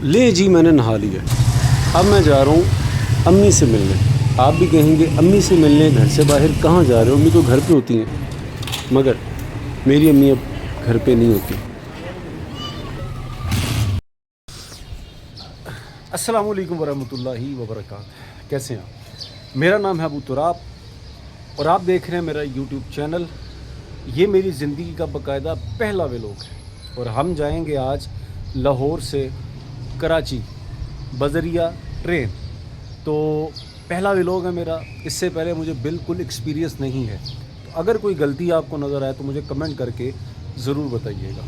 ले जी मैंने नहा लिया। अब मैं जा रहा हूँ अम्मी से मिलने। आप भी कहेंगे अम्मी से मिलने घर से बाहर कहाँ जा रहे हो? अम्मी तो घर पे होती हैं, मगर मेरी अम्मी अब घर पे नहीं होती। अस्सलाम वालेकुम वरहमतुल्लाहि वबरकातुहू। कैसे हैं आप? मेरा नाम है अबू तुराब और आप देख रहे हैं मेरा यूट्यूब चैनल। ये मेरी ज़िंदगी का बाकायदा पहला व्लॉग है और हम जाएंगे आज लाहौर से कराची बज़रिया ट्रेन। तो पहला व्लॉग है मेरा, इससे पहले मुझे बिल्कुल एक्सपीरियंस नहीं है। तो अगर कोई गलती आपको नज़र आए तो मुझे कमेंट करके ज़रूर बताइएगा।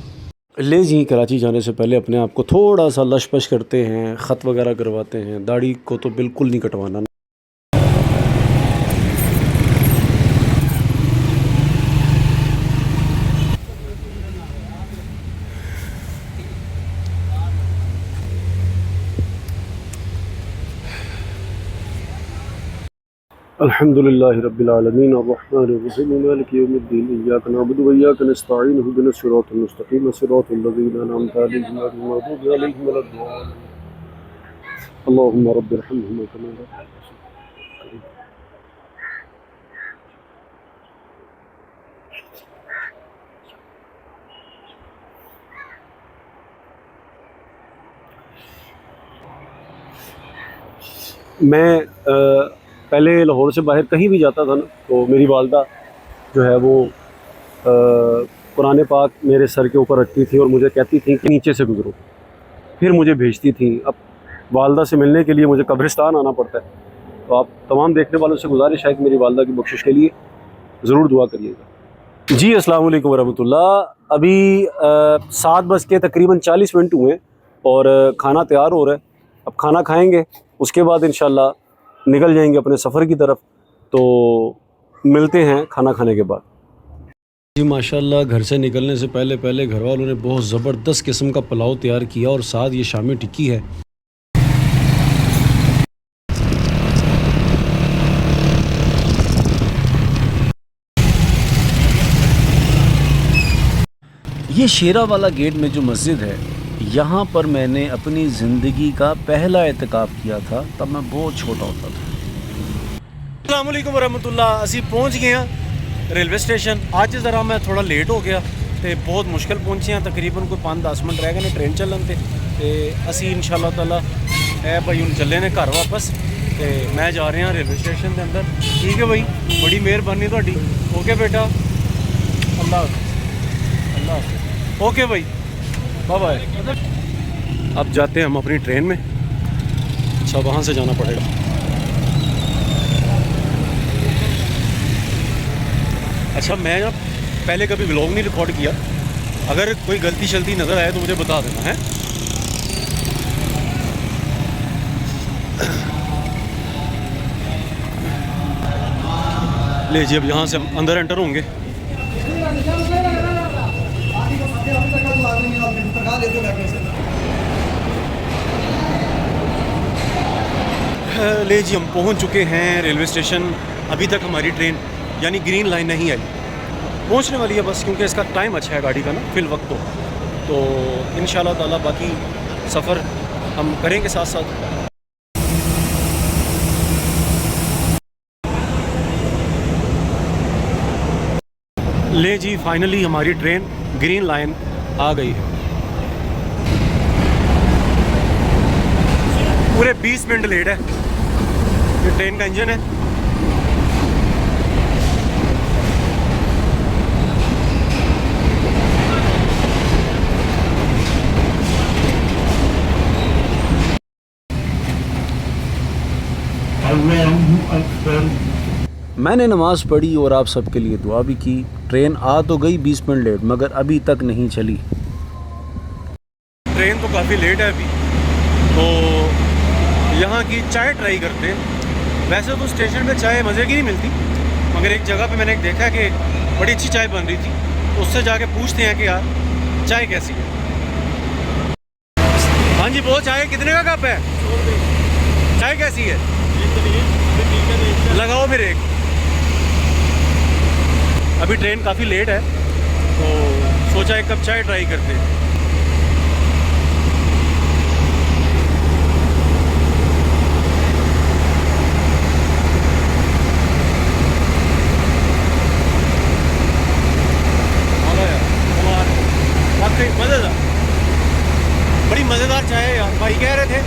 ले जी, कराची जाने से पहले अपने आप को थोड़ा सा लश पश करते हैं, ख़त वगैरह करवाते हैं। दाढ़ी को तो बिल्कुल नहीं कटवाना। अल्हम्दुलिल्लाहि रब्बिल आलमीन अर्रहमानिर रहीम मालिकि यौमिद्दीन इय्याका नअबुदु व इय्याका नस्तईन इहदिनस सिरातल मुस्तक़ीम सिरातल लज़ीना अनअमता अलैहिम गैरिल मग़दूबि अलैहिम वलद्दाल्लीन अल्लाहुम्मा रब्बिरहम्हुमा कमा रब्बयानी। मैं पहले लाहौर से बाहर कहीं भी जाता था ना, तो मेरी वालदा जो है वो कुरान पाक मेरे सर के ऊपर रखती थी और मुझे कहती थी कि नीचे से गुज़रो, फिर मुझे भेजती थी। अब वालदा से मिलने के लिए मुझे कब्रिस्तान आना पड़ता है। तो आप तमाम देखने वालों से गुजारिश है कि मेरी वालदा की बख्शिश के लिए ज़रूर दुआ करिएगा। जी अस्सलाम वालेकुम वरहमतुल्लाह। अभी 7 बज के तकरीबन 40 मिनट हुए और खाना तैयार हो रहा है। अब खाना खाएंगे, उसके बाद इंशाल्लाह निकल जाएंगे अपने सफ़र की तरफ। तो मिलते हैं खाना खाने के बाद। जी माशाल्लाह, घर से निकलने से पहले पहले घर वालों ने बहुत ज़बरदस्त किस्म का पुलाव तैयार किया और साथ ये शामी टिक्की है। ये शेरा वाला गेट में जो मस्जिद है, यहाँ पर मैंने अपनी ज़िंदगी का पहला एतकाफ़ किया था, तब मैं बहुत छोटा होता था। अस्सलाम वालेकुम वरहमतुल्लाह। असी पहुँच गए हैं रेलवे स्टेशन। आज ज़रा मैं थोड़ा लेट हो गया तो बहुत मुश्किल पहुँचे हैं। तकरीबन कोई 5-10 मिनट रह गए ने ट्रेन चलन ते असी इंशाअल्लाह ताला है भाई हूँ चले ने घर वापस। तो मैं जा रहा रेलवे स्टेशन के अंदर। ठीक है भाई, बड़ी मेहरबानी तुहाडी। ओके बेटा, अल्लाह अल्लाह। ओके भाई, बाय बाय। अब जाते हैं हम अपनी ट्रेन में। अच्छा, वहाँ से जाना पड़ेगा। अच्छा, मैं ना पहले कभी व्लॉग नहीं रिकॉर्ड किया। अगर कोई गलती शलती नज़र आए तो मुझे बता देना है। ले जी, अब यहाँ से हम अंदर एंटर होंगे। ले जी, हम पहुँच चुके हैं रेलवे स्टेशन। अभी तक हमारी ट्रेन यानी ग्रीन लाइन नहीं आई। पहुँचने वाली है बस, क्योंकि इसका टाइम अच्छा है गाड़ी का ना फिल वक्त तो इंशाल्लाह ताला बाकी सफ़र हम करेंगे साथ साथ। ले जी, फाइनली हमारी ट्रेन ग्रीन लाइन आ गई है। पूरे 20 मिनट लेट है। ये ट्रेन का इंजन है। मैंने नमाज़ पढ़ी और आप सबके लिए दुआ भी की। ट्रेन आ तो गई 20 मिनट लेट, मगर अभी तक नहीं चली। ट्रेन तो काफ़ी लेट है अभी। तो यहाँ की चाय ट्राई करते हैं। वैसे तो स्टेशन पे चाय मज़े की नहीं मिलती, मगर एक जगह पे मैंने देखा कि बड़ी अच्छी चाय बन रही थी, तो उससे जाके पूछते हैं कि यार चाय कैसी है। हाँ जी, वो चाय कितने का कप है? चाय कैसी है? लगाओ फिर एक। अभी ट्रेन काफ़ी लेट है तो सोचा एक कप चाय ट्राई करते हैं। चाय है यार। भाई कह रहे थे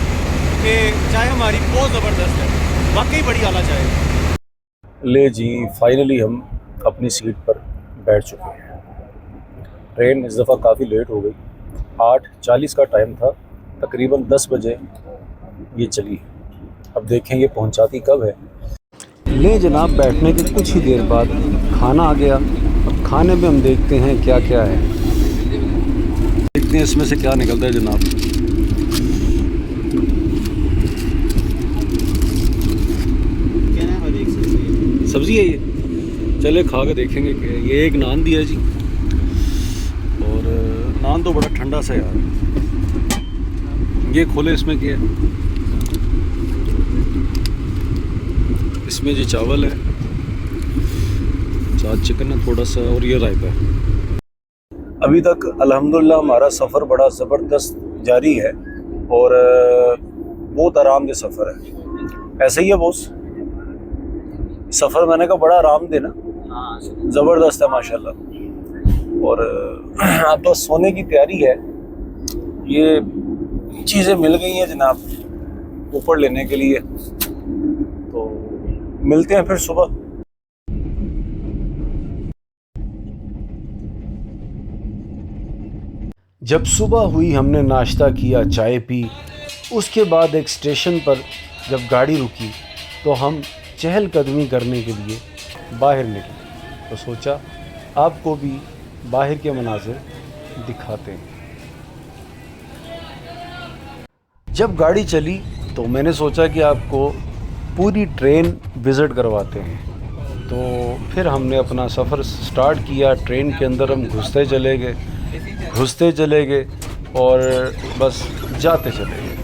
कि चाय हमारी बहुत ज़बरदस्त है, वाकई बड़ी आला चाय है। ले जी, फाइनली हम अपनी सीट पर बैठ चुके हैं। ट्रेन इस दफ़ा काफ़ी लेट हो गई। 8:40 का टाइम था, तकरीबन 10 बजे ये चली। अब देखेंगे पहुंचाती कब है। ले जनाब, बैठने के कुछ ही देर बाद खाना आ गया। अब खाने में हम देखते हैं क्या क्या है, देखते हैं इसमें से क्या निकलता है जनाब। सब्ज़ी है ये, चले खा के देखेंगे कि ये एक नान दिया जी, और नान तो बड़ा ठंडा सा यार। ये खोले, इसमें क्या है? इसमें जी चावल है, साथ चिकन है थोड़ा सा, और ये रायता है। अभी तक अल्हम्दुलिल्लाह हमारा सफ़र बड़ा ज़बरदस्त जारी है और बहुत आरामदेह सफ़र है। ऐसे ही है बॉस, सफ़र मैंने कहा बड़ा आरामदेह ना, ज़बरदस्त है माशाल्लाह। और अब बस सोने की तैयारी है। ये चीज़ें मिल गई हैं जनाब ऊपर लेने के लिए, तो मिलते हैं फिर सुबह। जब सुबह हुई, हमने नाश्ता किया, चाय पी। उसके बाद एक स्टेशन पर जब गाड़ी रुकी तो हम चहलकदमी करने के लिए बाहर निकले। तो सोचा आपको भी बाहर के मनाज़िर दिखाते हैं। जब गाड़ी चली तो मैंने सोचा कि आपको पूरी ट्रेन विज़िट करवाते हैं। तो फिर हमने अपना सफ़र स्टार्ट किया। ट्रेन के अंदर हम घुसते चले गए और बस जाते चले गए,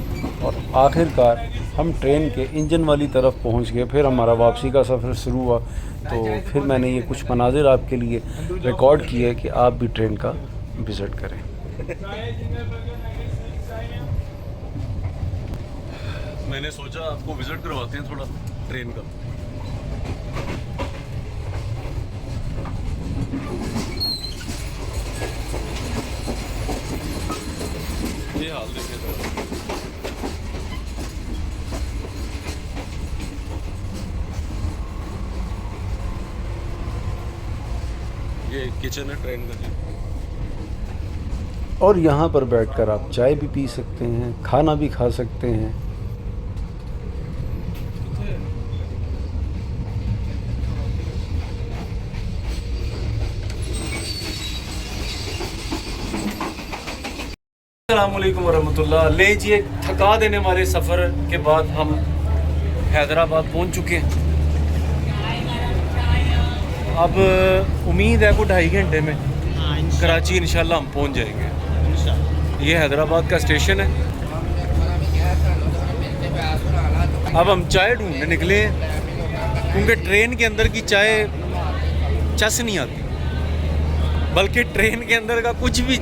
और आखिरकार हम ट्रेन के इंजन वाली तरफ पहुंच गए। फिर हमारा वापसी का सफ़र शुरू हुआ। तो फिर मैंने ये कुछ मनाजिर आपके लिए रिकॉर्ड किए कि आप भी ट्रेन का विज़िट करें। मैंने सोचा आपको विज़िट करवाते हैं थोड़ा ट्रेन का। ये हाल देखिए तो। ये किचन है ट्रेन का जी, और यहाँ पर बैठकर आप चाय भी पी सकते हैं, खाना भी खा सकते हैं। अस्सलामुअलैकुम वरहमतुल्लाह। ले जी, एक थका देने वाले सफ़र के बाद हम हैदराबाद पहुंच चुके हैं। अब उम्मीद है को 2.5 घंटे में कराची इंशाल्लाह हम पहुंच जाएंगे। ये हैदराबाद का स्टेशन है। अब हम चाय ढूंढने निकले हैं, क्योंकि ट्रेन के अंदर की चाय चस नहीं आती, बल्कि ट्रेन के अंदर का कुछ भी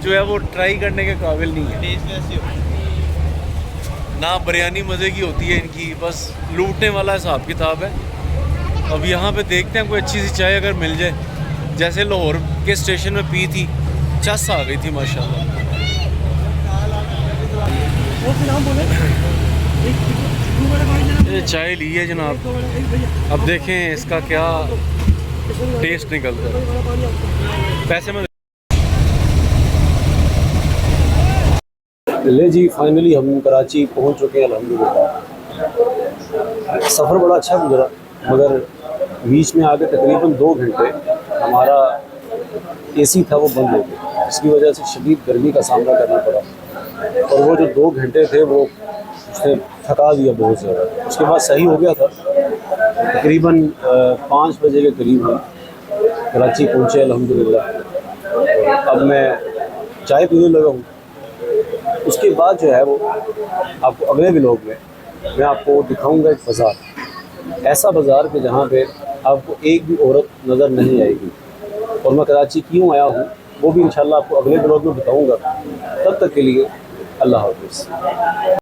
जो है वो ट्राई करने के काबिल नहीं है। ना बिरयानी मज़े की होती है इनकी, बस लूटने वाला हिसाब किताब है। अब यहाँ पे देखते हैं कोई अच्छी सी चाय अगर मिल जाए, जैसे लाहौर के स्टेशन में पी थी, चस आ गई थी माशाल्लाह। ये चाय ली है जनाब, अब देखें इसका क्या टेस्ट निकलता है। पैसे में ले जी, फाइनली हम कराची पहुंच चुके हैं अल्हम्दुलिल्लाह। सफ़र बड़ा अच्छा गुजरा, मगर बीच में आगे तकरीबन 2 घंटे हमारा एसी था वो बंद हो गया, जिसकी वजह से शदीद गर्मी का सामना करना पड़ा। और वो जो 2 घंटे थे वो उसने थका दिया बहुत ज़्यादा। उसके बाद सही हो गया था। तकरीबन 5 बजे के करीब हम कराची पहुँचे अल्हम्दुलिल्लाह। अब मैं चाय पीने लगा हूँ। उसके बाद जो है वो आपको अगले व्लॉग में मैं आपको दिखाऊंगा एक बाज़ार, ऐसा बाज़ार कि जहाँ पे आपको एक भी औरत नज़र नहीं आएगी। और मैं कराची क्यों आया हूँ वो भी इंशाल्लाह आपको अगले व्लॉग में बताऊंगा। तब तक के लिए अल्लाह हाफ़िज़।